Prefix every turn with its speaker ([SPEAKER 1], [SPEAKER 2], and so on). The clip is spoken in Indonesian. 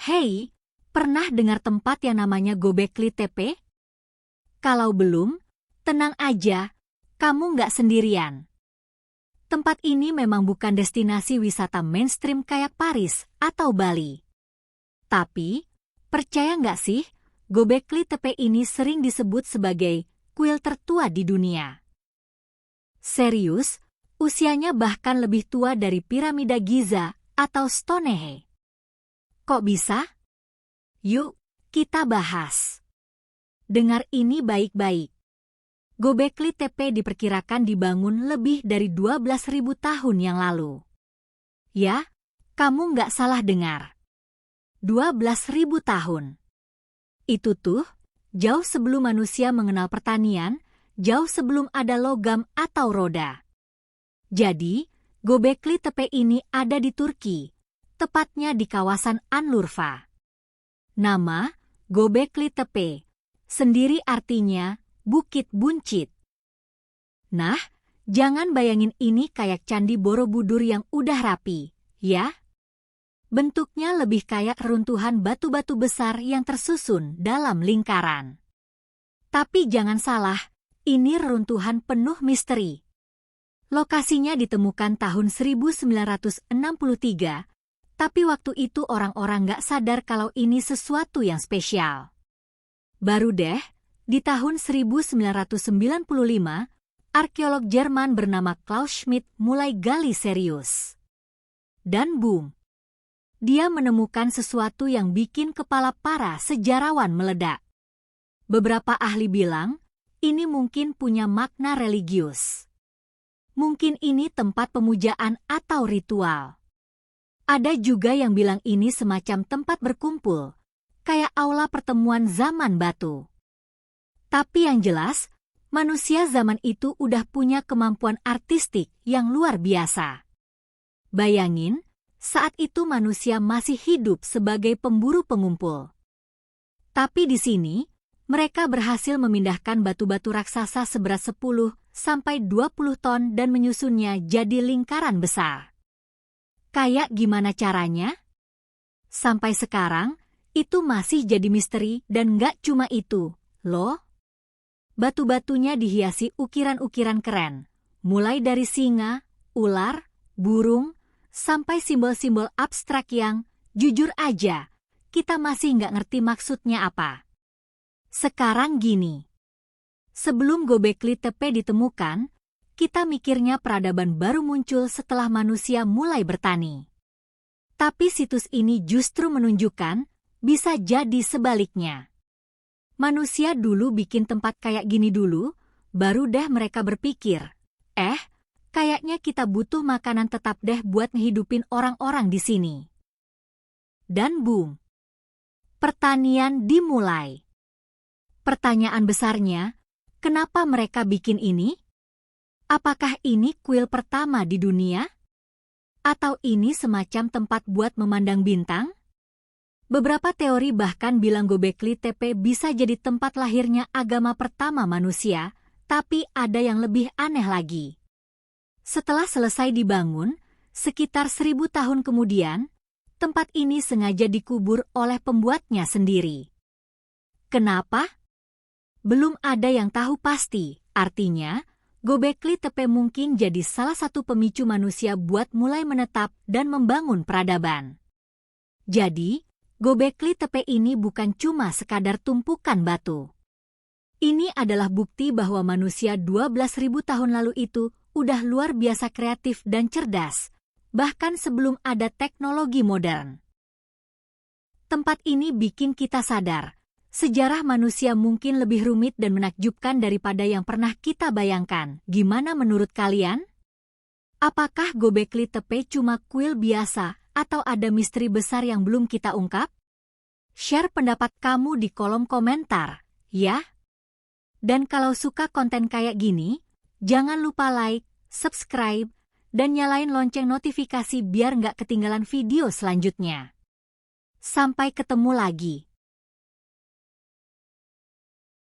[SPEAKER 1] Hei, pernah dengar tempat yang namanya Göbekli Tepe? Kalau belum, tenang aja, kamu nggak sendirian. Tempat ini memang bukan destinasi wisata mainstream kayak Paris atau Bali. Tapi, percaya nggak sih, Göbekli Tepe ini sering disebut sebagai kuil tertua di dunia. Serius, usianya bahkan lebih tua dari piramida Giza atau Stonehenge. Kok bisa? Yuk, kita bahas. Dengar ini baik-baik. Göbekli Tepe diperkirakan dibangun lebih dari 12.000 tahun yang lalu. Ya, kamu nggak salah dengar. 12.000 tahun. Itu tuh, jauh sebelum manusia mengenal pertanian, jauh sebelum ada logam atau roda. Jadi, Göbekli Tepe ini ada di Turki, tepatnya di kawasan Anlurfa. Nama, Göbekli Tepe, sendiri artinya Bukit Buncit. Nah, jangan bayangin ini kayak Candi Borobudur yang udah rapi, ya? Bentuknya lebih kayak runtuhan batu-batu besar yang tersusun dalam lingkaran. Tapi jangan salah, ini reruntuhan penuh misteri. Lokasinya ditemukan tahun 1963, tapi waktu itu orang-orang nggak sadar kalau ini sesuatu yang spesial. Baru deh, di tahun 1995, arkeolog Jerman bernama Klaus Schmidt mulai gali serius. Dan boom! Dia menemukan sesuatu yang bikin kepala para sejarawan meledak. Beberapa ahli bilang, ini mungkin punya makna religius. Mungkin ini tempat pemujaan atau ritual. Ada juga yang bilang ini semacam tempat berkumpul, kayak aula pertemuan zaman batu. Tapi yang jelas, manusia zaman itu udah punya kemampuan artistik yang luar biasa. Bayangin, saat itu manusia masih hidup sebagai pemburu pengumpul. Tapi di sini, mereka berhasil memindahkan batu-batu raksasa seberat 10 sampai 20 ton dan menyusunnya jadi lingkaran besar. Kayak gimana caranya? Sampai sekarang, itu masih jadi misteri dan nggak cuma itu, loh. Batu-batunya dihiasi ukiran-ukiran keren, mulai dari singa, ular, burung, sampai simbol-simbol abstrak yang, jujur aja, kita masih nggak ngerti maksudnya apa. Sekarang gini, sebelum Göbekli Tepe ditemukan, kita mikirnya peradaban baru muncul setelah manusia mulai bertani. Tapi situs ini justru menunjukkan, bisa jadi sebaliknya. Manusia dulu bikin tempat kayak gini dulu, baru deh mereka berpikir, kayaknya kita butuh makanan tetap deh buat ngehidupin orang-orang di sini. Dan boom! Pertanian dimulai. Pertanyaan besarnya, kenapa mereka bikin ini? Apakah ini kuil pertama di dunia? Atau ini semacam tempat buat memandang bintang? Beberapa teori bahkan bilang Göbekli Tepe bisa jadi tempat lahirnya agama pertama manusia, tapi ada yang lebih aneh lagi. Setelah selesai dibangun, sekitar 1000 tahun kemudian, tempat ini sengaja dikubur oleh pembuatnya sendiri. Kenapa? Belum ada yang tahu pasti, artinya, Göbekli Tepe mungkin jadi salah satu pemicu manusia buat mulai menetap dan membangun peradaban. Jadi, Göbekli Tepe ini bukan cuma sekadar tumpukan batu. Ini adalah bukti bahwa manusia 12.000 tahun lalu itu udah luar biasa kreatif dan cerdas, bahkan sebelum ada teknologi modern. Tempat ini bikin kita sadar, sejarah manusia mungkin lebih rumit dan menakjubkan daripada yang pernah kita bayangkan. Gimana menurut kalian? Apakah Göbekli Tepe cuma kuil biasa atau ada misteri besar yang belum kita ungkap? Share pendapat kamu di kolom komentar, ya. Dan kalau suka konten kayak gini, jangan lupa like, subscribe, dan nyalain lonceng notifikasi biar nggak ketinggalan video selanjutnya. Sampai ketemu lagi.